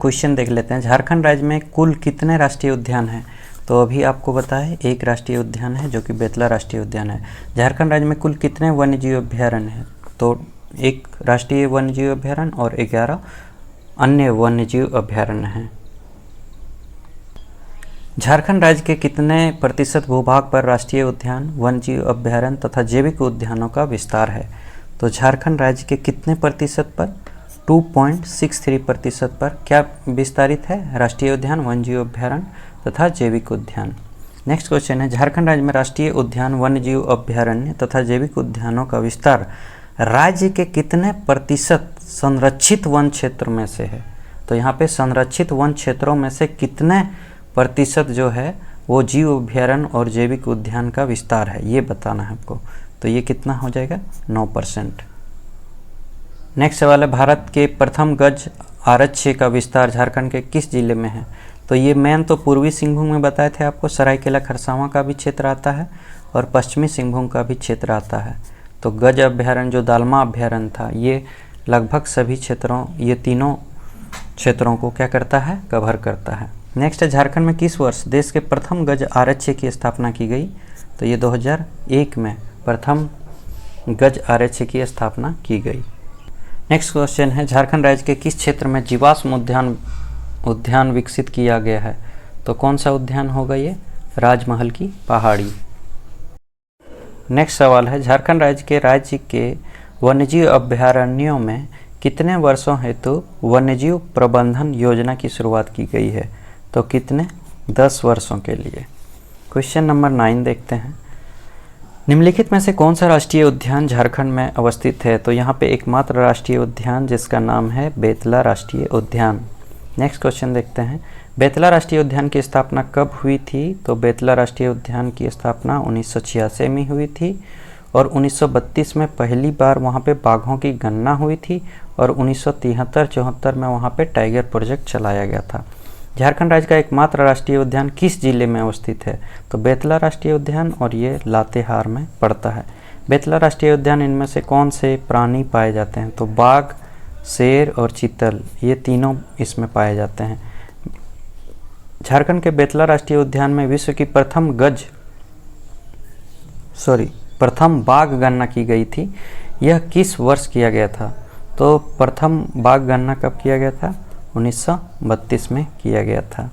Question देख लेते हैं। झारखंड राज्य में कुल कितने राष्ट्रीय उद्यान हैं? तो अभी आपको पता है एक राष्ट्रीय उद्यान है जो कि बेतला राष्ट्रीय उद्यान है। झारखंड राज्य में कुल कितने वन्यजीव अभ्यारण्य हैं? तो एक राष्ट्रीय वन्यजीव अभ्यारण्य और 11 अन्य वन्यजीव अभ्यारण्य हैं। झारखंड राज्य के कितने प्रतिशत भूभाग पर राष्ट्रीय उद्यान, वन्यजीव अभ्यारण्य तथा जैविक उद्यानों का विस्तार है? तो झारखंड राज्य के कितने प्रतिशत पर? 2.63% पर क्या विस्तारित है? राष्ट्रीय उद्यान, वन्यजीव अभ्यारण्य तथा जैविक उद्यान। नेक्स्ट क्वेश्चन है, झारखंड राज्य में राष्ट्रीय उद्यान, वन्यजीव अभ्यारण्य तथा जैविक उद्यानों का विस्तार राज्य के कितने प्रतिशत संरक्षित वन क्षेत्र में से है? तो यहाँ पे संरक्षित वन क्षेत्रों में से कितने प्रतिशत जो है वो जीव अभ्यारण्य और जैविक उद्यान का विस्तार है, ये बताना है आपको। तो ये कितना हो जाएगा? 9%। नेक्स्ट सवाल है, भारत के प्रथम गज आरक्ष्य का विस्तार झारखंड के किस जिले में है? तो ये मेन तो पूर्वी सिंहभूम में बताए थे आपको, सरायकेला खरसावां का भी क्षेत्र आता है और पश्चिमी सिंहभूम का भी क्षेत्र आता है। तो गज अभ्यारण्य जो दालमा अभ्यारण्य था, ये लगभग सभी क्षेत्रों, ये तीनों क्षेत्रों को क्या करता है? कवर करता है। नेक्स्ट है, झारखंड में किस वर्ष देश के प्रथम गज आरक्ष्य की स्थापना की गई? तो ये 2001 में प्रथम गज आरक्ष्य की स्थापना की गई। नेक्स्ट क्वेश्चन है, झारखंड राज्य के किस क्षेत्र में जीवाश्म उद्यान विकसित किया गया है? तो कौन सा उद्यान होगा ये? राजमहल की पहाड़ी। नेक्स्ट सवाल है, झारखंड राज्य के वन्यजीव अभ्यारण्यों में कितने वर्षों हेतु वन्यजीव प्रबंधन योजना की शुरुआत की गई है? तो कितने? 10 वर्षों के लिए। क्वेश्चन नंबर 9 देखते हैं, निम्नलिखित में से कौन सा राष्ट्रीय उद्यान झारखंड में अवस्थित है? तो यहाँ पे एकमात्र राष्ट्रीय उद्यान जिसका नाम है बेतला राष्ट्रीय उद्यान। नेक्स्ट क्वेश्चन देखते हैं, बेतला राष्ट्रीय उद्यान की स्थापना कब हुई थी? तो बेतला राष्ट्रीय उद्यान की स्थापना 1986 में हुई थी और 1932 में पहली बार वहाँ पे बाघों की गणना हुई थी और 1973-74 में वहाँ पे टाइगर प्रोजेक्ट चलाया गया था। झारखंड राज्य का एकमात्र राष्ट्रीय उद्यान किस जिले में अवस्थित है? तो बेतला राष्ट्रीय उद्यान, और ये लातेहार में पड़ता है। बेतला राष्ट्रीय उद्यान, इनमें से कौन से प्राणी पाए जाते हैं? तो बाघ, शेर और चीतल, ये तीनों इसमें पाए जाते हैं। झारखंड के बेतला राष्ट्रीय उद्यान में विश्व की प्रथम बाघ गणना की गई थी। यह किस वर्ष किया गया था? तो प्रथम बाघ गणना कब किया गया था? 1932 में किया गया था।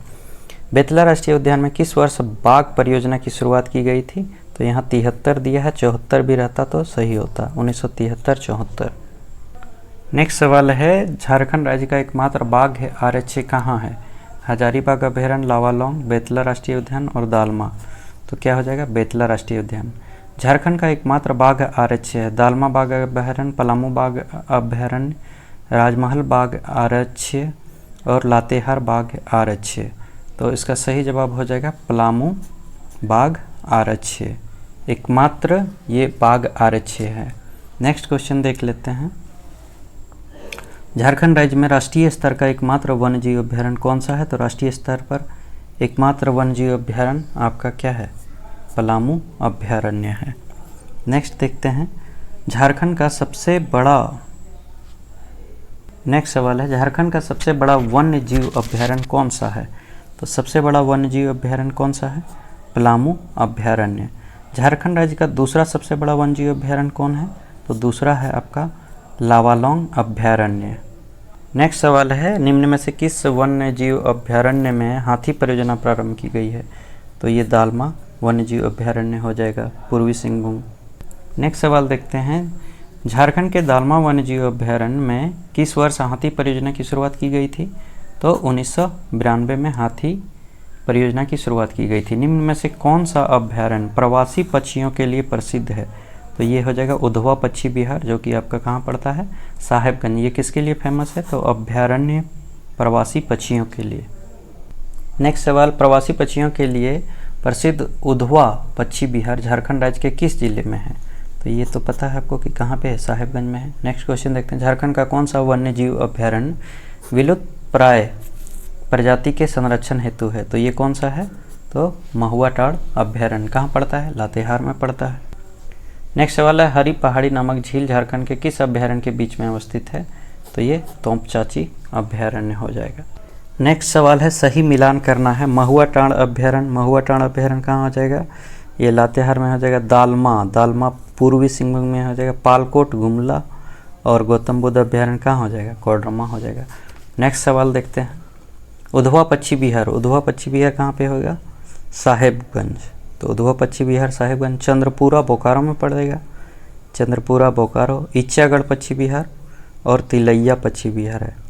बेतला राष्ट्रीय उद्यान में किस वर्ष बाघ परियोजना की शुरुआत की गई थी? तो यहाँ 73 दिया है, 74 भी रहता तो सही होता, 1973-74। नेक्स्ट सवाल है, झारखंड राज्य का एकमात्र बाघ आरक्ष्य कहाँ है? हजारीबाग अभ्यारण्य, लावालौंग, बेतला राष्ट्रीय उद्यान और दालमा। तो क्या हो जाएगा? बेतला राष्ट्रीय उद्यान। झारखंड का एकमात्र बाघ आरक्ष्य है दालमा बाघ अभ्यारण्य, पलामू बाघ अभ्यारण्य, राजमहल बाघ आरक्ष्य और लातेहार बाघ आरक्ष्य। तो इसका सही जवाब हो जाएगा पलामू बाघ आरक्ष्य, एकमात्र ये बाघ आरक्ष्य है। नेक्स्ट क्वेश्चन देख लेते हैं, झारखंड राज्य में राष्ट्रीय स्तर का एकमात्र वन्यजीव अभ्यारण्य कौन सा है? तो राष्ट्रीय स्तर पर एकमात्र वन्यजीव अभ्यारण्य आपका क्या है? पलामू अभ्यारण्य है। नेक्स्ट देखते हैं, झारखंड का सबसे बड़ा, नेक्स्ट सवाल है, झारखंड का सबसे बड़ा वन्यजीव अभ्यारण्य कौन सा है? तो सबसे बड़ा वन्यजीव अभ्यारण्य कौन सा है? पलामू अभ्यारण्य। झारखंड राज्य का दूसरा सबसे बड़ा वन्यजीव अभ्यारण्य कौन है? तो दूसरा है आपका लावालौंग अभ्यारण्य। नेक्स्ट सवाल है, निम्न में से किस वन्यजीव अभ्यारण्य में हाथी परियोजना प्रारंभ की गई है? तो ये दालमा वन्यजीव अभ्यारण्य हो जाएगा, पूर्वी सिंहभूम। नेक्स्ट सवाल देखते हैं, झारखंड के दालमा वन्यजीव अभ्यारण्य में किस वर्ष हाथी परियोजना की शुरुआत की गई थी? तो 1992 में हाथी परियोजना की शुरुआत की गई थी। निम्न में से कौन सा अभ्यारण्य प्रवासी पक्षियों के लिए प्रसिद्ध है? तो ये हो जाएगा उधवा पक्षी विहार, जो कि आपका कहाँ पड़ता है? साहेबगंज। ये किसके लिए फेमस है? तो अभ्यारण्य प्रवासी पक्षियों के लिए। नेक्स्ट सवाल, प्रवासी पक्षियों के लिए प्रसिद्ध उधवा पक्षी विहार झारखंड राज्य के किस जिले में है? तो ये तो पता है आपको कि कहाँ पे है? साहेबगंज में है। नेक्स्ट क्वेश्चन देखते हैं, झारखंड का कौन सा वन्यजीव अभ्यारण्य विलुप्त प्राय प्रजाति के संरक्षण हेतु है? तो ये कौन सा है? तो महुआ टाड़ अभ्यारण्य। कहाँ पड़ता है? लातेहार में पड़ता है। नेक्स्ट सवाल है, हरी पहाड़ी नामक झील झारखंड के किस अभ्यारण्य के बीच में अवस्थित है? तो ये तोंपचाची अभ्यारण्य हो जाएगा। नेक्स्ट सवाल है सही मिलान करना है। महुआ टांड़ अभ्यारण्य कहाँ हो जाएगा? ये लातेहार में हो जाएगा। दालमा पूर्वी सिंहभूम में हो जाएगा। पालकोट गुमला और गौतम बुद्ध अभ्यारण्य कहाँ हो जाएगा? कोडरमा हो जाएगा। नेक्स्ट सवाल देखते हैं। उधवा पक्षी विहार कहाँ पे होगा? साहेबगंज। तो उधवा पक्षी विहार साहेबगंज। चंद्रपुरा बोकारो में पड़ेगा। चंद्रपुरा बोकारो। इच्छागढ़ पक्षी विहार और तिलैया पक्षी विहार है।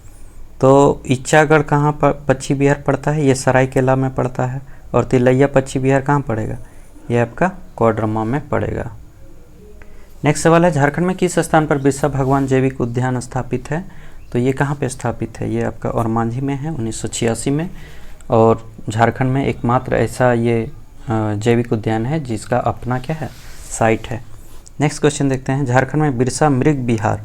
तो इच्छागढ़ कहाँ पर पक्षी विहार पड़ता है? ये सरायकेला में पड़ता है। और तिलैया पक्षी विहार कहाँ पड़ेगा? ये आपका कोडरमा में पड़ेगा। नेक्स्ट सवाल है झारखंड में किस स्थान पर बिरसा भगवान जैविक उद्यान स्थापित है? तो ये कहाँ पे स्थापित है? ये आपका ओरमांझी में है 1986 में। और झारखंड में एकमात्र ऐसा ये जैविक उद्यान है जिसका अपना क्या है? साइट है। नेक्स्ट क्वेश्चन देखते हैं। झारखंड में बिरसा मृग विहार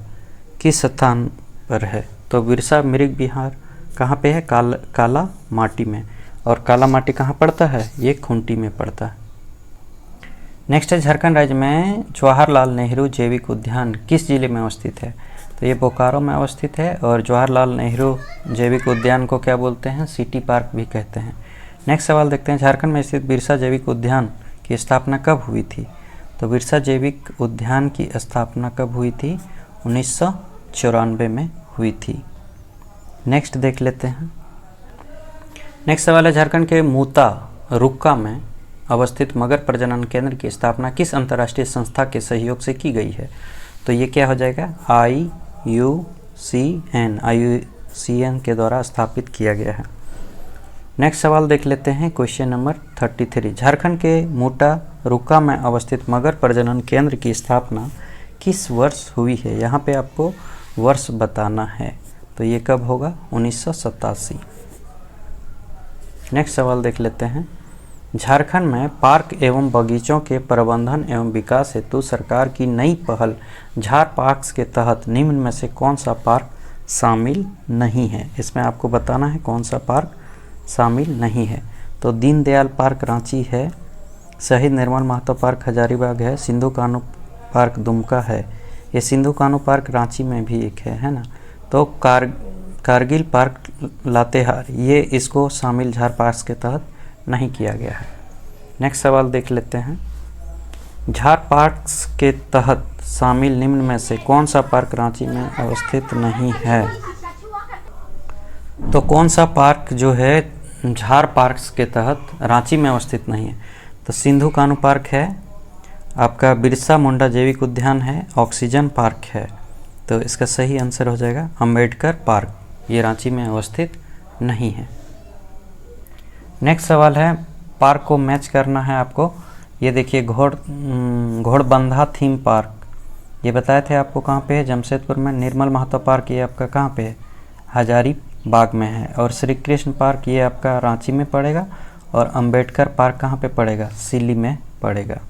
किस स्थान पर है? तो बिरसा मृग विहार कहाँ पे है? काला माटी में। और काला माटी कहाँ पड़ता है? ये खूंटी में पड़ता है। नेक्स्ट है झारखंड राज्य में जवाहरलाल नेहरू जैविक उद्यान किस जिले में अवस्थित है? तो ये बोकारो में अवस्थित है। और जवाहरलाल नेहरू जैविक उद्यान को क्या बोलते हैं? सिटी पार्क भी कहते हैं। नेक्स्ट सवाल देखते हैं। झारखंड में स्थित बिरसा जैविक उद्यान की स्थापना कब हुई थी? तो बिरसा जैविक उद्यान की स्थापना कब हुई थी? 1994 में हुई थी। नेक्स्ट देख लेते हैं। नेक्स्ट सवाल है झारखंड के मूता रुक्का में अवस्थित मगर प्रजनन केंद्र की स्थापना किस अंतर्राष्ट्रीय संस्था के सहयोग से की गई है? तो ये क्या हो जाएगा? IUCN के द्वारा स्थापित किया गया है। नेक्स्ट सवाल देख लेते हैं। Question number 33। झारखंड के मूटा रुक्का में अवस्थित मगर प्रजनन केंद्र की स्थापना किस वर्ष हुई है? यहाँ पे आपको वर्ष बताना है। तो ये कब होगा? 1987। नेक्स्ट सवाल देख लेते हैं। झारखंड में पार्क एवं बगीचों के प्रबंधन एवं विकास हेतु सरकार की नई पहल झार पार्क्स के तहत निम्न में से कौन सा पार्क शामिल नहीं है? इसमें आपको बताना है कौन सा पार्क शामिल नहीं है। तो दीनदयाल पार्क रांची है। शहीद निर्मल महतो पार्क हजारीबाग है। सिंधु कान्हू पार्क दुमका है। ये सिंधु कान्हू पार्क रांची में भी एक है ना। तो कारगिल पार्क लातेहार ये इसको शामिल झार पार्क्स के तहत नहीं किया गया है। नेक्स्ट सवाल देख लेते हैं। झार पार्क्स के तहत शामिल निम्न में से कौन सा पार्क रांची में अवस्थित नहीं है? तो कौन सा पार्क जो है झार पार्क्स के तहत रांची में अवस्थित नहीं है? तो सिंधु कान्हू पार्क है, आपका बिरसा मुंडा जैविक उद्यान है, ऑक्सीजन पार्क है। तो इसका सही आंसर हो जाएगा अंबेडकर पार्क। ये रांची में अवस्थित नहीं है। नेक्स्ट सवाल है पार्क को मैच करना है आपको। ये देखिए घोड़बंधा थीम पार्क ये बताए थे आपको कहाँ पे है? जमशेदपुर में। निर्मल महतो पार्क ये आपका कहाँ पे है? हजारीबाग में है। और श्री कृष्ण पार्क ये आपका रांची में पड़ेगा। और अंबेडकर पार्क कहाँ पे पड़ेगा? सिल्ली में पड़ेगा।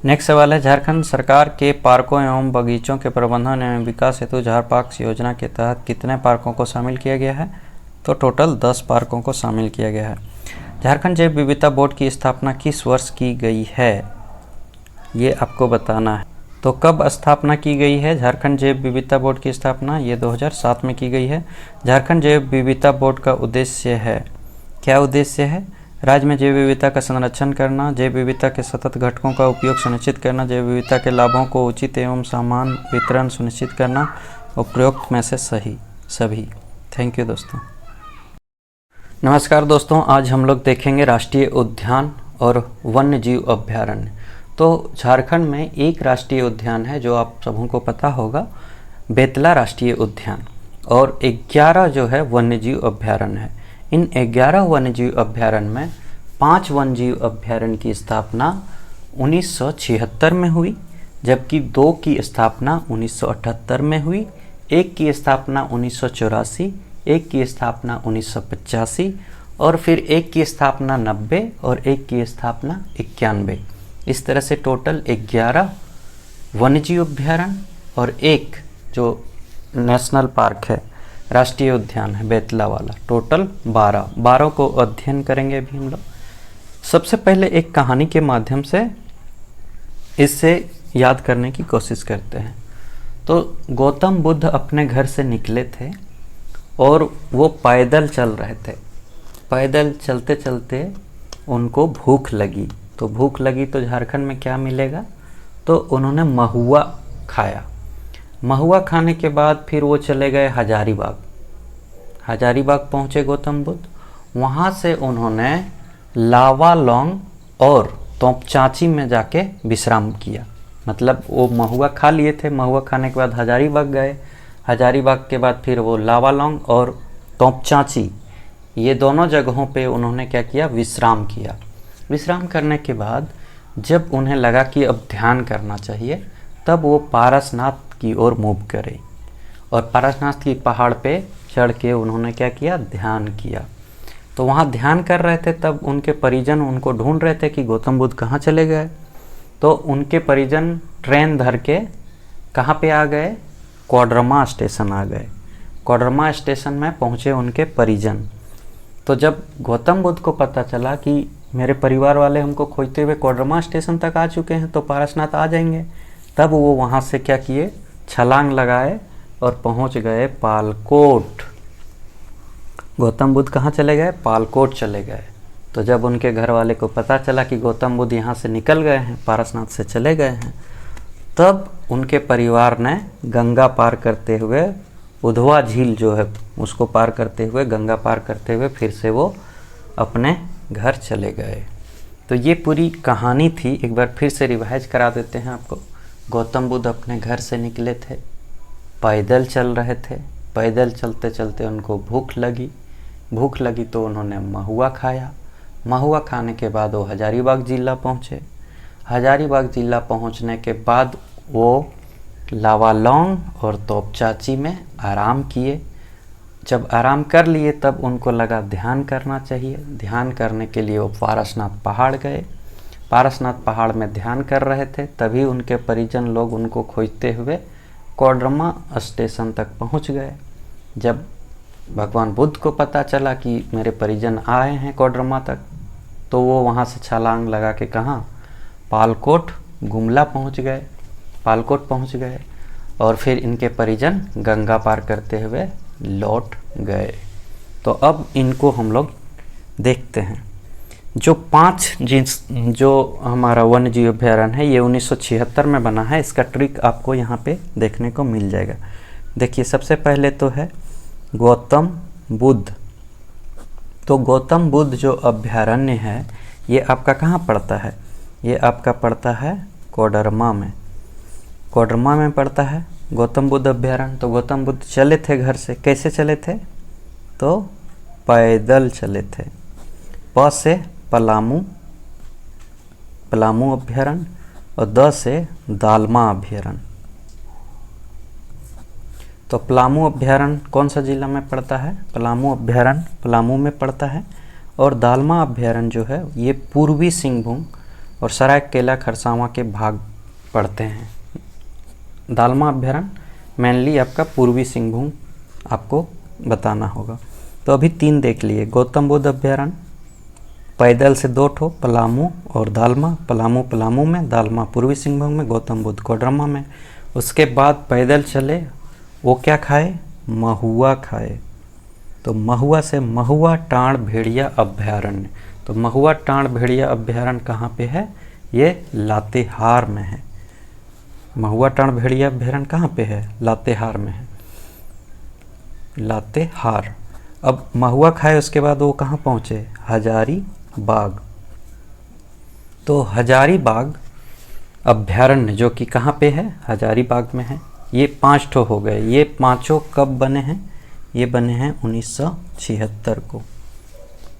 नेक्स्ट सवाल है झारखंड सरकार के पार्कों एवं बगीचों के प्रबंधन एवं विकास हेतु झार पार्क्स योजना के तहत कितने पार्कों को शामिल किया गया है? तो टोटल 10 पार्कों को शामिल किया गया है। झारखंड जैव विविधता बोर्ड की स्थापना किस वर्ष की गई है? ये आपको बताना है। तो कब स्थापना की गई है झारखंड जैव विविधता बोर्ड की स्थापना? ये 2007 में की गई है। झारखंड जैव विविधता बोर्ड का उद्देश्य है, क्या उद्देश्य है? राज्य में जैव विविधता का संरक्षण करना, जैव विविधता के सतत घटकों का उपयोग सुनिश्चित करना, जैव विविधता के लाभों को उचित एवं समान वितरण सुनिश्चित करना। उपरोक्त में से सभी। थैंक यू दोस्तों। नमस्कार दोस्तों, आज हम लोग देखेंगे राष्ट्रीय उद्यान और वन्य जीव अभ्यारण्य। तो झारखंड में एक राष्ट्रीय उद्यान है जो आप सबों को पता होगा, बेतला राष्ट्रीय उद्यान, और 11 जो है वन्य जीव अभ्यारण्य है। इन 11 वन्य जीव अभ्यारण्य में 5 वन्य जीव अभ्यारण्य की स्थापना 1976 में हुई, जबकि 2 की स्थापना 1978 में हुई, 1 की स्थापना 1984, 1 की स्थापना 1985 और फिर 1 की स्थापना 90 और 1 की स्थापना 91। इस तरह से टोटल 11 वन्यजीव अभ्यारण्य और 1 जो नेशनल पार्क है, राष्ट्रीय उद्यान है बेतला वाला, टोटल 12 को अध्ययन करेंगे अभी हम लोग। सबसे पहले एक कहानी के माध्यम से इससे याद करने की कोशिश करते हैं। तो गौतम बुद्ध अपने घर से निकले थे और वो पैदल चल रहे थे। पैदल चलते चलते उनको भूख लगी, तो भूख लगी तो झारखंड में क्या मिलेगा, तो उन्होंने महुआ खाया। महुआ खाने के बाद फिर वो चले गए हजारीबाग। हजारीबाग पहुँचे गौतम बुद्ध, वहाँ से उन्होंने लावालौंग और तोपचांची में जाके विश्राम किया। मतलब वो महुआ खा लिए थे, महुआ खाने के बाद हजारीबाग गए, हजारीबाग के बाद फिर वो लावालौंग और तोपचांची, ये दोनों जगहों पे उन्होंने क्या किया, विश्राम किया। विश्राम करने के बाद जब उन्हें लगा कि अब ध्यान करना चाहिए, तब वो पारसनाथ की ओर मूव करे और पारसनाथ की पहाड़ पे चढ़ के उन्होंने क्या किया, ध्यान किया। तो वहाँ ध्यान कर रहे थे, तब उनके परिजन उनको ढूंढ रहे थे कि गौतम बुद्ध कहाँ चले गए। तो उनके परिजन ट्रेन धर के कहाँ पे आ गए, कोडरमा स्टेशन आ गए। कोडरमा स्टेशन में पहुँचे उनके परिजन। तो जब गौतम बुद्ध को पता चला कि मेरे परिवार वाले हमको खोजते हुए कोडरमा स्टेशन तक आ चुके हैं, तो पारसनाथ आ जाएंगे, तब वो वहाँ से क्या किए, छलांग लगाए और पहुँच गए पालकोट। गौतम बुद्ध कहाँ चले गए, पालकोट चले गए। तो जब उनके घर वाले को पता चला कि गौतम बुद्ध यहाँ से निकल गए हैं, पारसनाथ से चले गए हैं, तब उनके परिवार ने गंगा पार करते हुए, उधवा झील जो है उसको पार करते हुए, गंगा पार करते हुए फिर से वो अपने घर चले गए। तो ये पूरी कहानी थी, एक बार फिर से रिवाइज करा देते हैं आपको। गौतम बुद्ध अपने घर से निकले थे, पैदल चल रहे थे, पैदल चलते चलते उनको भूख लगी तो उन्होंने महुआ खाया। महुआ खाने के बाद वो हजारीबाग जिला पहुँचे। हजारीबाग जिला पहुँचने के बाद वो लावालौंग और तोपचांची में आराम किए। जब आराम कर लिए तब उनको लगा ध्यान करना चाहिए। ध्यान करने के लिए वो पारसनाथ पहाड़ गए। पारसनाथ पहाड़ में ध्यान कर रहे थे, तभी उनके परिजन लोग उनको खोजते हुए कोडरमा स्टेशन तक पहुंच गए। जब भगवान बुद्ध को पता चला कि मेरे परिजन आए हैं कोडरमा तक, तो वो वहाँ से छलांग लगा के कहाँ, पालकोट गुमला पहुँच गए। पालकोट पहुँच गए और फिर इनके परिजन गंगा पार करते हुए लौट गए। तो अब इनको हम लोग देखते हैं। जो 5 जो हमारा वन्य जीव अभ्यारण्य है, ये 1976 में बना है। इसका ट्रिक आपको यहाँ पे देखने को मिल जाएगा। देखिए, सबसे पहले तो है गौतम बुद्ध। तो गौतम बुद्ध जो अभ्यारण्य है, ये आपका कहाँ पड़ता है, ये आपका पड़ता है कोडरमा में। कोडरमा में पड़ता है गौतम बुद्ध अभ्यारण्य। तो गौतम बुद्ध चले थे घर से, कैसे चले थे, तो पैदल चले थे। प से पलामू, पलामू अभ्यारण्य, और द से दालमा अभ्यारण्य। तो पलामू अभ्यारण्य कौन सा जिला में पड़ता है, पलामू अभ्यारण्य पलामू में पड़ता है। और दालमा अभ्यारण्य जो है ये पूर्वी सिंहभूम और सरायकेला खरसावां के भाग पड़ते हैं। दालमा अभ्यारण्य मेनली आपका पूर्वी सिंहभूम आपको बताना होगा। तो अभी 3 देख लिए, गौतम बुद्ध अभ्यारण्य, पैदल से 2 ठो, पलामू और दालमा। पलामू पलामू में, दालमा पूर्वी सिंहभूम में, गौतम बुद्ध कोडरमा में। उसके बाद पैदल चले, वो क्या खाए, महुआ खाए। तो महुआ से महुआ टाँड़ भेड़िया अभ्यारण्य। तो महुआ टाँड़ भेड़िया अभ्यारण्य कहाँ पे है, ये लातेहार में है। महुआ टाँड़ भेड़िया अभ्यारण्य कहाँ पे है, लातेहार में है, लातेहार। अब महुआ खाए उसके बाद वो कहाँ पहुँचे, हजारीबाग। तो हजारीबाग अभ्यारण्य जो कि कहाँ पे है, हजारीबाग में है। ये 5 ठो हो गए। ये 5 कब बने हैं, ये बने हैं 1976 को।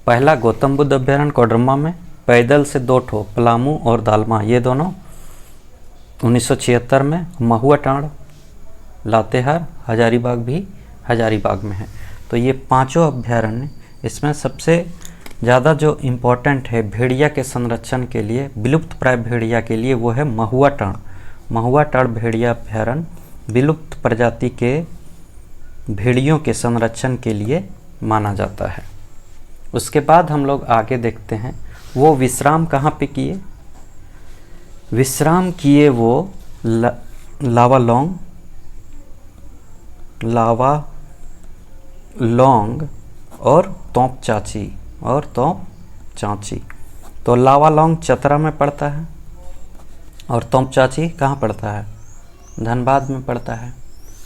पहला गौतम बुद्ध अभ्यारण्य कोडरमा में, पैदल से 2 ठो, पलामू और दालमा, ये दोनों 1976 में। महुआ टाँड़ लातेहार, हजारीबाग भी हजारीबाग में है। तो ये 5 अभ्यारण्य, इसमें सबसे ज़्यादा जो इम्पोर्टेंट है भेड़िया के संरक्षण के लिए, विलुप्त प्राय भेड़िया के लिए, वो है महुआ टाँड़। महुआ टाँड़ भेड़िया अभ्यारण्य विलुप्त प्रजाति के भेड़ियों के संरक्षण के लिए माना जाता है। उसके बाद हम लोग आगे देखते हैं, वो विश्राम कहाँ पे किए, विश्राम किए वो लावालौंग, लौंग और तोंप चाची। तो लावा लौंग चतरा में पड़ता है और तोंप चाची कहाँ पड़ता है? धनबाद में पड़ता है।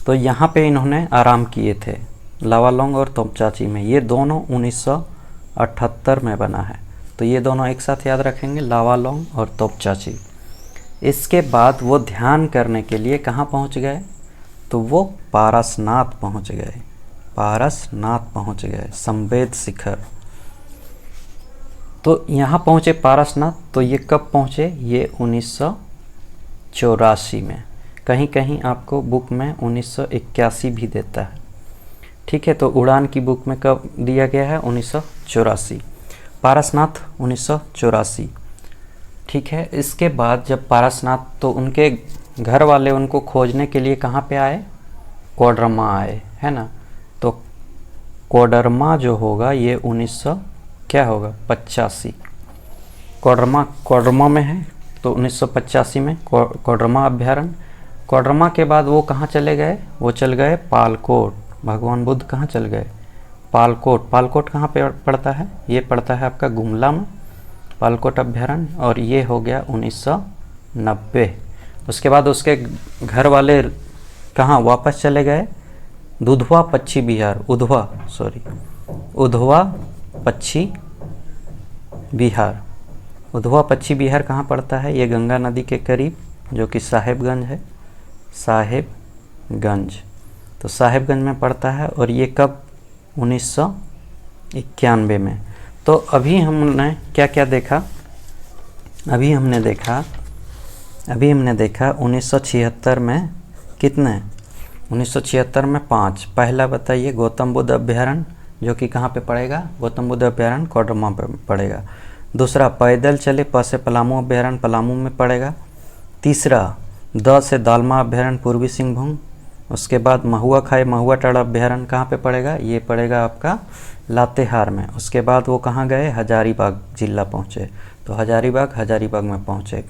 तो यहाँ पे इन्होंने आराम किए थे, लावा लौंग और तोंप चाची में। ये दोनों 1978 में बना है। तो ये दोनों एक साथ याद रखेंगे, लावा लौंग और तोंप चाची। इसके बाद वो ध्यान करने के लिए कहाँ पहुँच गए? तो वो पारसनाथ पहुँच गए, संवेद शिखर। तो यहाँ पहुँचे पारसनाथ। तो ये कब पहुँचे? ये 1984 में। कहीं कहीं आपको बुक में 1981 भी देता है। ठीक है, तो उड़ान की बुक में कब दिया गया है? 1984। पारसनाथ 1984। ठीक है, इसके बाद जब पारसनाथ, तो उनके घर वाले उनको खोजने के लिए कहाँ पे आए? कोडरमा आए, है ना। तो कोडरमा जो होगा ये 1985। कोडरमा में है, तो 1985 में कोडरमा अभ्यारण्य। कोडरमा के बाद वो कहाँ चले गए? वो चल गए पालकोट। भगवान बुद्ध कहाँ चल गए? पालकोट कहाँ पे पड़ता है? ये पड़ता है आपका गुमला में, पालकोट अभ्यारण्य। और ये हो गया 1990। उसके बाद उसके घर वाले कहाँ वापस चले गए? उधवा पच्छी बिहार कहाँ पड़ता है? ये गंगा नदी के करीब, जो कि साहेबगंज है, तो साहेबगंज में पड़ता है। और ये कब? 1991 में। तो अभी हमने क्या क्या देखा? अभी हमने देखा 1976 में कितने? 1976 में 5। पहला बताइए, गौतम बुद्ध अभ्यारण्य, जो कि कहाँ पे पड़ेगा? गौतम बुद्ध अभ्यारण्य कोडरमा पे पड़ेगा। दूसरा, पैदल चले प से पलामू अभ्यारण्य, पलामू में पड़ेगा। तीसरा, द से दालमा अभ्यारण्य, पूर्वी सिंहभूम। उसके बाद महुआ खाई महुआ टाड़ा अभ्यारण्य कहाँ पे पड़ेगा? ये पड़ेगा आपका लातेहार में। उसके बाद वो कहाँ गए? हजारीबाग जिला पहुँचे। तो हजारीबाग में पहुँचे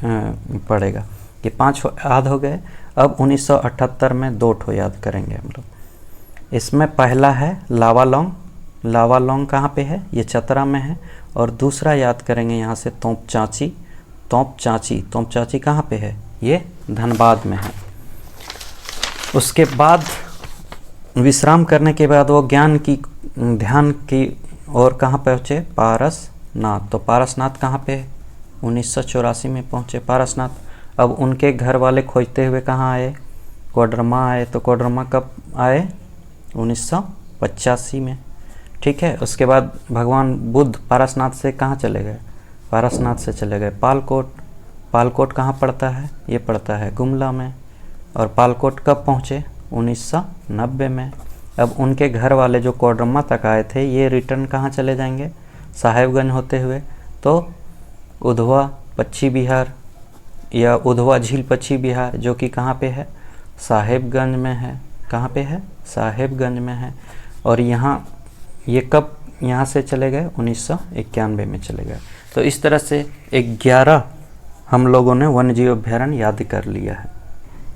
पड़ेगा। ये 5 याद हो गए। अब 1978 में 2 ठो याद करेंगे हम लोग। इसमें पहला है लावा लौंग कहाँ पे है? ये चतरा में है। और दूसरा याद करेंगे यहाँ से तोंप चाची कहाँ पे है? ये धनबाद में है। उसके बाद विश्राम करने के बाद वो ध्यान की और कहाँ पहुँचे? पारसनाथ। तो पारसनाथ कहाँ पे है? 1984 में पहुँचे पारसनाथ। अब उनके घर वाले खोजते हुए कहाँ आए? कोडरमा आए। तो कोडरमा कब आए? 1985 में। ठीक है, उसके बाद भगवान बुद्ध पारसनाथ से कहाँ चले गए? पारसनाथ से चले गए पालकोट कहाँ पड़ता है? ये पड़ता है गुमला में। और पालकोट कब पहुँचे? 1990 में। अब उनके घर वाले जो कोडरमा तक आए थे, ये रिटर्न कहाँ चले जाएंगे? साहेबगंज होते हुए। तो उधवा पच्छी बिहार या उधवा झील पच्छी बिहार, जो कि कहाँ पे है? साहेबगंज में है। कहाँ पे है? साहेबगंज में है। और ये कब यहाँ से चले गए? 1991 में चले गए। तो इस तरह से 11 हम लोगों ने वन्यजीव अभ्यारण्य याद कर लिया है।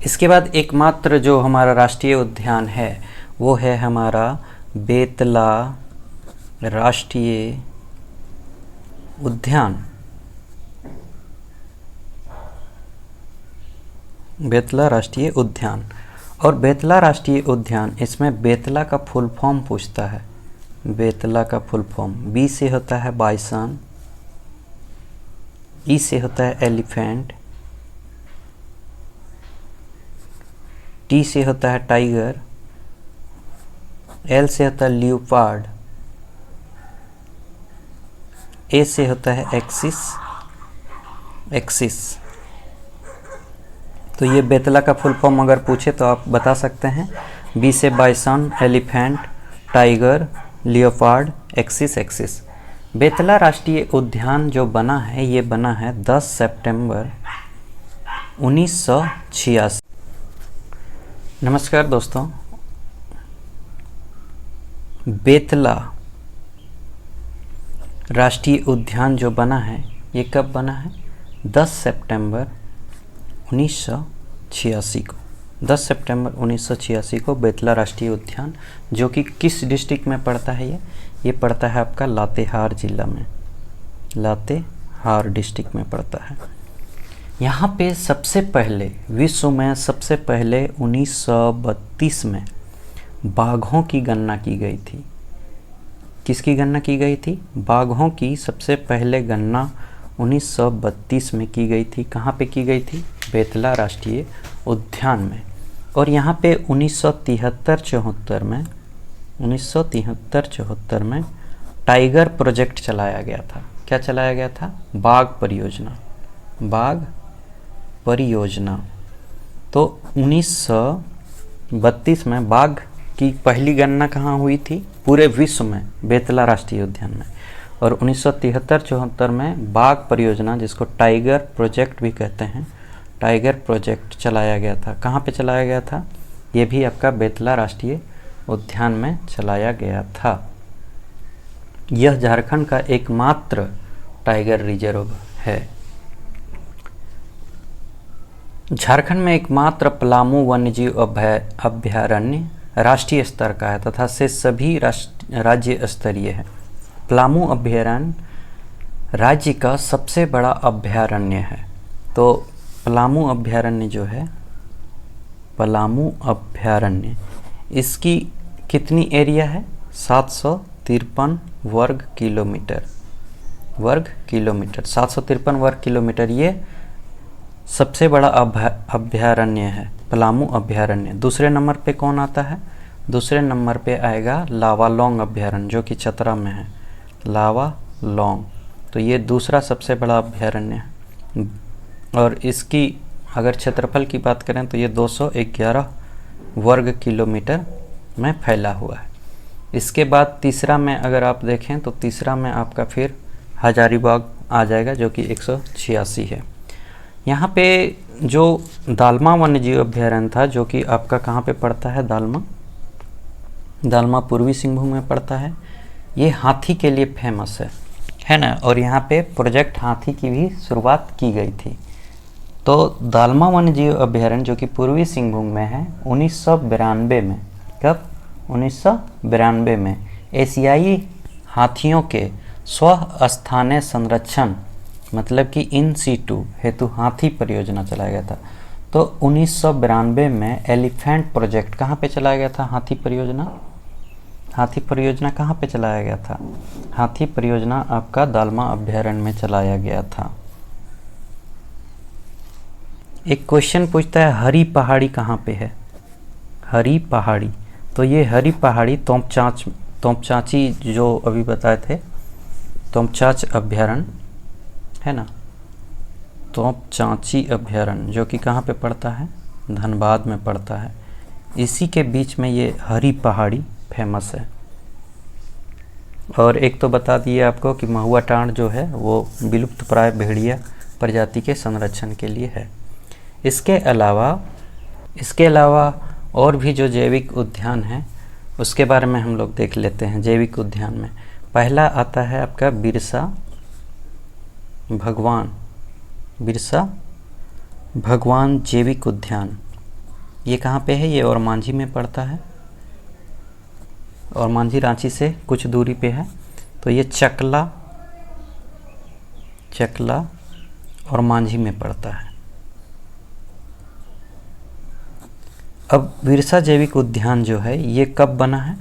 इसके बाद एकमात्र जो हमारा राष्ट्रीय उद्यान है वो है हमारा बेतला राष्ट्रीय उद्यान। बेतला राष्ट्रीय उद्यान। और बेतला राष्ट्रीय उद्यान, इसमें बेतला का फुल फॉर्म पूछता है। बेतला का फुल फॉर्म, बी से होता है बाइसन, ई से होता है एलिफेंट, टी से होता है टाइगर, एल से होता है लियोपार्ड, ए से होता है एक्सिस। तो ये बेतला का फुल फॉर्म अगर पूछे तो आप बता सकते हैं। बी से bison, elephant, tiger, leopard, axis. Betla राष्ट्रीय उद्यान जो बना है, ये बना है 10 सितंबर 1986। नमस्कार दोस्तों, बेतला राष्ट्रीय उद्यान जो बना है ये कब बना है? 10 सितंबर 1986 को। 10 सितंबर 1986 को बेतला राष्ट्रीय उद्यान, जो कि किस डिस्ट्रिक्ट में पड़ता है ये पड़ता है आपका लातेहार जिला में, लातेहार डिस्ट्रिक्ट में पड़ता है। यहाँ पे सबसे पहले विश्व में सबसे पहले 1932 में बाघों की गणना की गई थी। किसकी गणना की गई थी? बाघों की सबसे पहले गणना 1932 में की गई थी। कहाँ पे की गई थी? बेतला राष्ट्रीय उद्यान में। और यहाँ पे 1973-74 में टाइगर प्रोजेक्ट चलाया गया था। क्या चलाया गया था? बाघ परियोजना। तो 1932 में बाघ की पहली गणना कहाँ हुई थी? पूरे विश्व में, बेतला राष्ट्रीय उद्यान में। और 1973-74 में बाघ परियोजना, जिसको टाइगर प्रोजेक्ट भी कहते हैं, टाइगर प्रोजेक्ट चलाया गया था। कहाँ पे चलाया गया था? ये भी आपका बेतला राष्ट्रीय उद्यान में चलाया गया था। यह झारखंड का एकमात्र टाइगर रिजर्व है। झारखंड में एकमात्र पलामू वन्यजीव अभयारण्य राष्ट्रीय स्तर का है तथा से सभी राज्य स्तरीय है। पलामू अभयारण्य राज्य का सबसे बड़ा अभयारण्य है। तो पलामू अभयारण्य जो है, पलामू अभयारण्य, इसकी कितनी एरिया है? 753 वर्ग किलोमीटर। 753 वर्ग किलोमीटर। ये सबसे बड़ा अभयारण्य है, पलामू अभयारण्य। दूसरे नंबर पे कौन आता है? दूसरे नंबर पे आएगा लावालौंग अभयारण्य, जो कि चतरा में है, लावालौंग। तो ये दूसरा सबसे बड़ा अभयारण्य है। और इसकी अगर क्षेत्रफल की बात करें तो ये 211 वर्ग किलोमीटर में फैला हुआ है। इसके बाद तीसरा में अगर आप देखें तो तीसरा में आपका फिर हजारीबाग आ जाएगा, जो कि 186 है। यहाँ पे जो दालमा वन्यजीव अभयारण्य था, जो कि आपका कहाँ पे पड़ता है? दालमा पूर्वी सिंहभूम में पड़ता है। ये हाथी के लिए फेमस है ना। और यहाँ पे प्रोजेक्ट हाथी की भी शुरुआत की गई थी। तो दालमा वन्यजीव अभयारण्य, जो कि पूर्वी सिंहभूम में है, 1992 में, कब? 1992 में एशियाई हाथियों के स्वस्थानीय संरक्षण, मतलब कि इन सीटू हेतु हाथी परियोजना चलाया गया था। तो 1992 में एलिफेंट प्रोजेक्ट कहाँ पे चलाया गया था? हाथी परियोजना कहाँ पे चलाया गया था? हाथी परियोजना आपका दालमा अभयारण्य में चलाया गया था। एक क्वेश्चन पूछता है, हरी पहाड़ी कहाँ पे है? हरी पहाड़ी, तो ये हरी पहाड़ी तोमचांची जो अभी बताए थे, तोमचांच अभयारण्य है ना, तोमचांची अभयारण्य, जो कि कहाँ पे पड़ता है? धनबाद में पड़ता है। इसी के बीच में ये हरी पहाड़ी फेमस है। और एक तो बता दिए आपको कि महुआ टांड जो है वो विलुप्त प्राय भेड़िया प्रजाति के संरक्षण के लिए है। इसके अलावा और भी जो जैविक उद्यान है उसके बारे में हम लोग देख लेते हैं। जैविक उद्यान में पहला आता है आपका बिरसा भगवान जैविक उद्यान। ये कहाँ पे है? ये ओरमांझी में पड़ता है। ओरमांझी रांची से कुछ दूरी पे है। तो ये चकला ओरमांझी में पड़ता है। अब बिरसा जैविक उद्यान जो है ये कब बना है?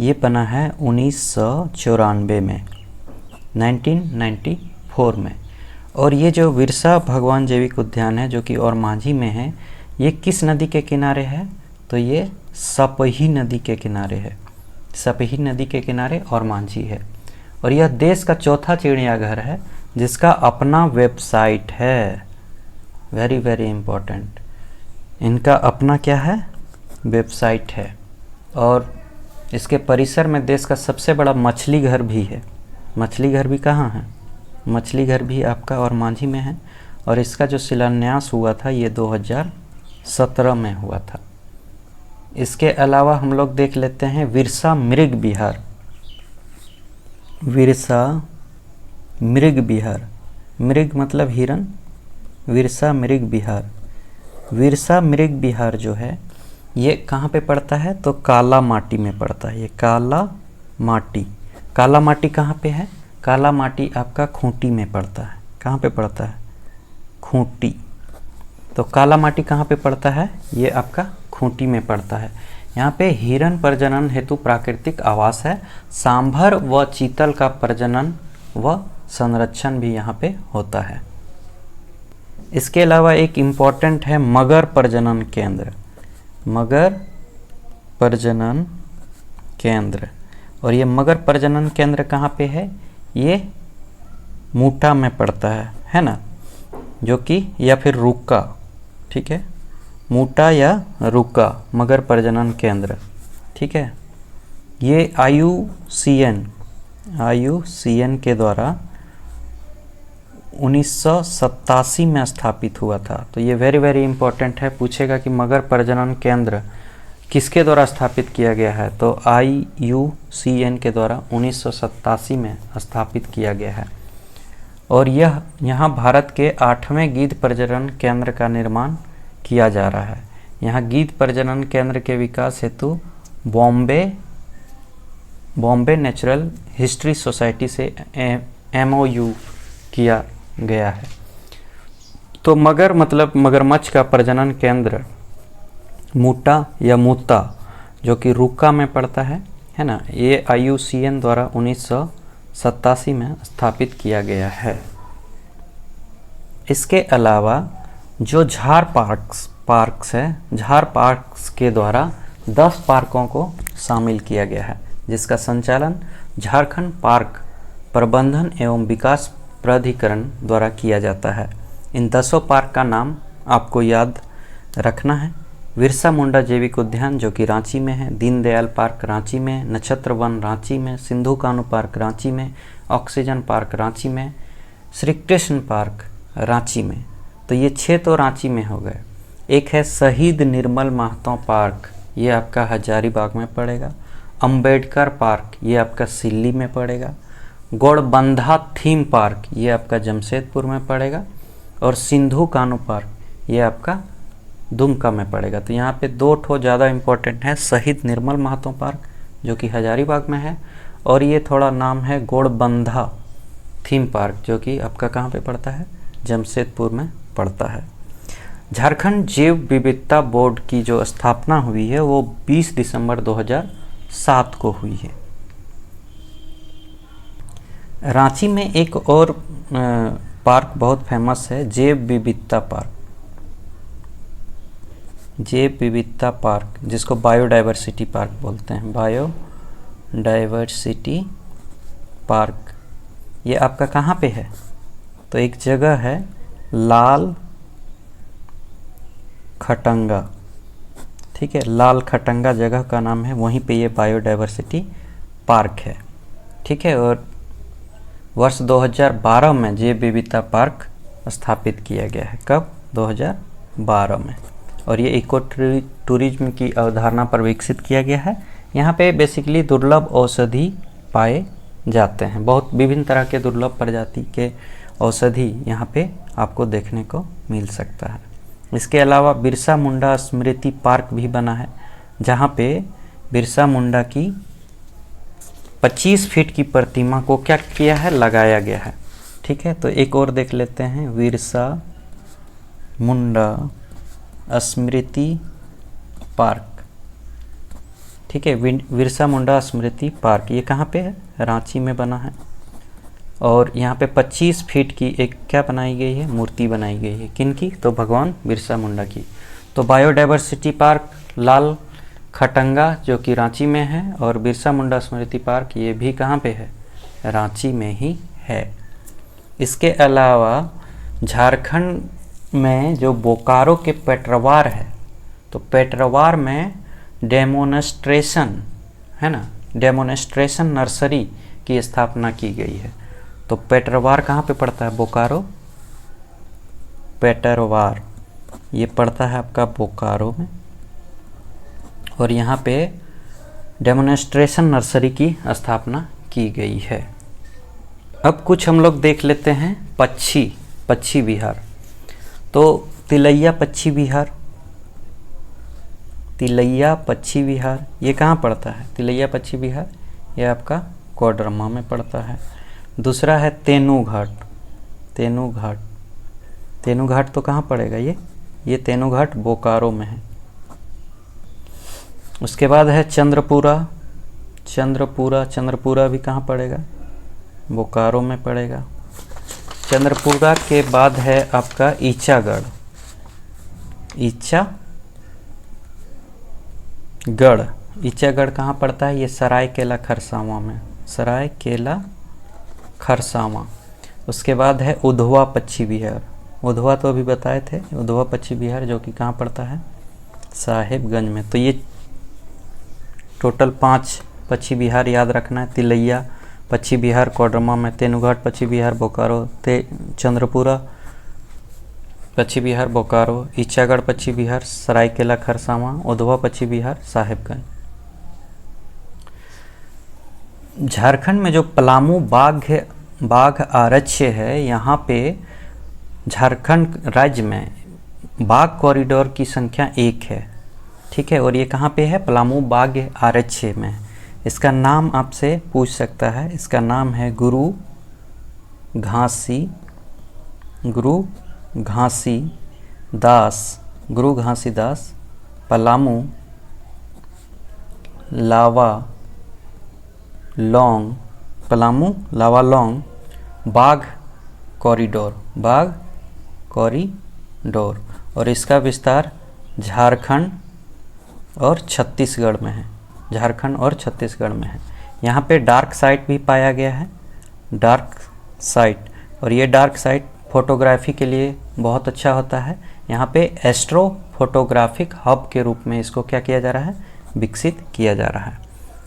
ये बना है 1994 में, 1994 में। और ये जो बिरसा भगवान जैविक उद्यान है, जो कि ओरमांझी में है, ये किस नदी के किनारे है? तो ये सपही नदी के किनारे है। सपही नदी के किनारे ओरमांझी है। और यह देश का चौथा चिड़ियाघर है जिसका अपना वेबसाइट है। वेरी वेरी इम्पोर्टेंट, इनका अपना क्या है? वेबसाइट है। और इसके परिसर में देश का सबसे बड़ा मछली घर भी है। मछली घर भी कहाँ है? मछली घर भी आपका ओरमांझी में है। और इसका जो शिलान्यास हुआ था ये 2017 में हुआ था। इसके अलावा हम लोग देख लेते हैं विरसा मृग विहार। विरसा मृग विहार, मृग मतलब हिरन, विरसा मृग विहार। विरसा मृग विहार जो है ये कहाँ पे पड़ता है, तो काला माटी में पड़ता है। ये काला माटी कहाँ पे है, काला माटी आपका खूंटी में पड़ता है। कहाँ पे पड़ता है, खूंटी। तो काला माटी कहाँ पे पड़ता है, ये आपका खूंटी में पड़ता है। यहाँ पे हिरण प्रजनन हेतु प्राकृतिक आवास है। सांभर व चीतल का प्रजनन व संरक्षण भी यहाँ पे होता है। इसके अलावा एक इम्पॉर्टेंट है मगर प्रजनन केंद्र, मगर प्रजनन केंद्र। और ये मगर प्रजनन केंद्र कहाँ पे है, ये मूठा में पड़ता है ना, जो कि या फिर रुक्का, ठीक है, मूठा या रुक्का मगर प्रजनन केंद्र, ठीक है। ये IUCN के द्वारा 1987 में स्थापित हुआ था। तो ये वेरी वेरी इंपॉर्टेंट है, पूछेगा कि मगर प्रजनन केंद्र किसके द्वारा स्थापित किया गया है, तो IUCN के द्वारा 1987 में स्थापित किया गया है। और यह यहाँ भारत के 8वें गीध प्रजनन केंद्र का निर्माण किया जा रहा है। यहाँ गीध प्रजनन केंद्र के विकास हेतु बॉम्बे नेचुरल हिस्ट्री सोसाइटी से MOU किया गया है। तो मगर मतलब मगरमच्छ का प्रजनन केंद्र मूटा या मूता जो कि रुक्का में पड़ता है ना, ये IUCN द्वारा 1987 में स्थापित किया गया है। इसके अलावा जो झार पार्क्स है, झार पार्क्स के द्वारा 10 पार्कों को शामिल किया गया है, जिसका संचालन झारखंड पार्क प्रबंधन एवं विकास प्राधिकरण द्वारा किया जाता है। इन 10 पार्क का नाम आपको याद रखना है। बिरसा मुंडा जैविक उद्यान जो कि रांची में है, दीनदयाल पार्क रांची में, नक्षत्र वन रांची में, सिंधु कान्हू पार्क रांची में, ऑक्सीजन पार्क रांची में, श्री कृष्ण पार्क रांची में। तो ये 6 तो रांची में हो गए। एक है शहीद निर्मल महतो पार्क, ये आपका हजारीबाग में पड़ेगा। अंबेडकर पार्क ये आपका सिल्ली में पड़ेगा। गौड़बंधा थीम पार्क ये आपका जमशेदपुर में पड़ेगा। और सिंधु कान्हू पार्क ये आपका दुमका में पड़ेगा। तो यहाँ पे 2 ठो ज़्यादा इम्पोर्टेंट है, शहीद निर्मल महतो पार्क जो कि हजारीबाग में है, और ये थोड़ा नाम है गौड़बंधा थीम पार्क जो कि आपका कहाँ पे पड़ता है, जमशेदपुर में पड़ता है। झारखंड जैव विविधता बोर्ड की जो स्थापना हुई है वो 20 दिसंबर 2007 को हुई है। रांची में एक और पार्क बहुत फेमस है, जैव विविधता पार्क, जैव विविधता पार्क जिसको बायोडाइवर्सिटी पार्क बोलते हैं, बायोडाइवर्सिटी पार्क। ये आपका कहाँ पे है, तो एक जगह है लाल खटंगा, ठीक है, लाल खटंगा जगह का नाम है, वहीं पे ये बायोडाइवर्सिटी पार्क है, ठीक है। और वर्ष 2012 में जैव विविधता पार्क स्थापित किया गया है। कब, 2012 में। और ये इको टूरिज्म की अवधारणा पर विकसित किया गया है। यहाँ पे बेसिकली दुर्लभ औषधि पाए जाते हैं, बहुत विभिन्न तरह के दुर्लभ प्रजाति के औषधि यहाँ पे आपको देखने को मिल सकता है। इसके अलावा बिरसा मुंडा स्मृति पार्क भी बना है, जहाँ पे बिरसा मुंडा की 25 फीट की प्रतिमा को क्या किया है, लगाया गया है, ठीक है। तो एक और देख लेते हैं, बिरसा मुंडा स्मृति पार्क, ठीक है, बिरसा मुंडा स्मृति पार्क ये कहाँ पे है, रांची में बना है। और यहाँ पे 25 फीट की एक क्या बनाई गई है, मूर्ति बनाई गई है, किनकी, तो भगवान बिरसा मुंडा की। तो बायोडाइवर्सिटी पार्क लाल खटंगा जो कि रांची में है, और बिरसा मुंडा स्मृति पार्क ये भी कहाँ पे है, रांची में ही है। इसके अलावा झारखंड में जो बोकारो के पेटरवार है, तो पेटरवार में डेमोन्स्ट्रेशन है ना, डेमोन्स्ट्रेशन नर्सरी की स्थापना की गई है। तो पेटरवार कहाँ पे पड़ता है, बोकारो, पेटरवार ये पड़ता है आपका बोकारो में। और यहाँ पे डेमोन्स्ट्रेशन नर्सरी की स्थापना की गई है। अब कुछ हम लोग देख लेते हैं पक्षी विहार। तो तिलैया पक्षी विहार तिलैया पक्षी विहार, ये कहाँ पड़ता है? तिलैया पक्षी विहार ये आपका कोडरमा में पड़ता है। दूसरा है तेनूघाट, तेनूघाट, तेनूघाट तो कहाँ पड़ेगा? ये तेनूघाट बोकारो में है। उसके बाद है चंद्रपुरा, चंद्रपुरा, चंद्रपुरा भी कहाँ पड़ेगा? बोकारो में पड़ेगा। चंद्रपुरा के बाद है आपका ईचागढ़, ईचागढ़, ईचागढ़ कहाँ पड़ता है? ये सरायकेला खरसावां में, सरायकेला खरसावां। उसके बाद है उधवा पक्षी विहार, उधवा तो अभी बताए थे, उधवा पक्षी विहार जो कि कहाँ पड़ता है? साहेबगंज में। तो ये टोटल 5 पक्षी विहार याद रखना है। तिलैया पक्षी विहार कोडरमा में, तेनूघाट पक्षी विहार बोकारो, चंद्रपुरा पक्षी विहार बोकारो, ईचागढ़ पक्षी विहार सरायकेला खरसावां, उधवा पक्षी विहार साहेबगंज। झारखंड में जो पलामू बाघ आरक्ष्य है, यहाँ पे झारखंड राज्य में बाघ कॉरिडोर की संख्या 1 है, ठीक है। और ये कहाँ पे है? पलामू बाघ आरक्ष्य में। इसका नाम आपसे पूछ सकता है, इसका नाम है गुरु घासीदास पलामू लावालोंग बाघ कॉरिडोर, और इसका विस्तार झारखंड और छत्तीसगढ़ में है, झारखंड और छत्तीसगढ़ में है। यहाँ पे डार्क साइट भी पाया गया है, डार्क साइट, और ये डार्क साइट फोटोग्राफी के लिए बहुत अच्छा होता है। यहाँ पे एस्ट्रो फोटोग्राफिक हब के रूप में इसको क्या किया जा रहा है? विकसित किया जा रहा है।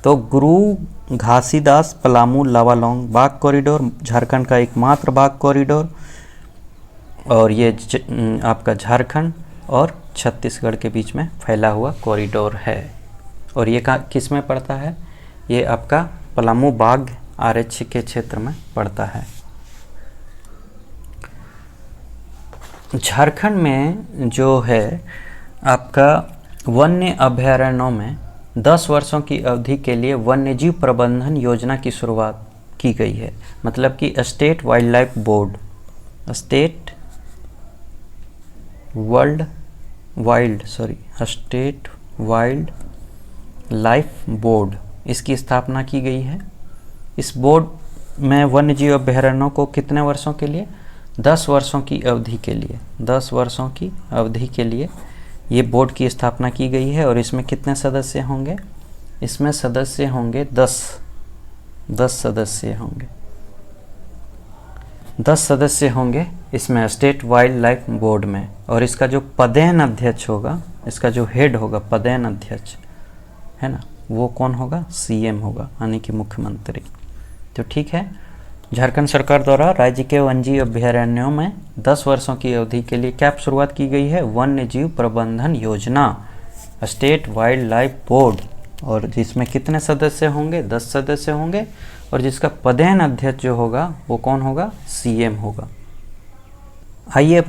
तो गुरु घासीदास पलामू लावालोंग बाघ कॉरिडोर झारखंड का एकमात्र बाघ कॉरिडोर, और ये आपका झारखंड और छत्तीसगढ़ के बीच में फैला हुआ कॉरिडोर है। और ये किस में पड़ता है? ये आपका पलामू बाघ आरक्ष्य के क्षेत्र में पड़ता है। झारखंड में जो है आपका वन्य अभयारण्यों में 10 वर्षों की अवधि के लिए वन्यजीव प्रबंधन योजना की शुरुआत की गई है। मतलब कि state wild wild life board, इसकी स्थापना की गई है। इस बोर्ड में वन्यजीव अभयारण्यों को कितने वर्षों के लिए? 10 वर्षों की अवधि के लिए, 10 वर्षों की अवधि के लिए ये बोर्ड की स्थापना की गई है। और इसमें कितने सदस्य होंगे? इसमें सदस्य होंगे 10 सदस्य होंगे, 10 सदस्य होंगे इसमें स्टेट वाइल्ड लाइफ बोर्ड में। और इसका जो पदेन अध्यक्ष होगा, इसका जो हेड होगा पदेन अध्यक्ष, है ना, वो कौन होगा? सीएम होगा, यानी कि मुख्यमंत्री। तो ठीक है, झारखंड सरकार द्वारा राज्य के वन्यजीव अभयारण्यों में 10 वर्षों की अवधि के लिए क्या शुरुआत की गई है? वन्य जीव प्रबंधन योजना, स्टेट वाइल्ड लाइफ बोर्ड। और जिसमें कितने सदस्य होंगे? 10 सदस्य होंगे। और जिसका पदेन अध्यक्ष जो होगा वो कौन होगा? सीएम होगा। आइए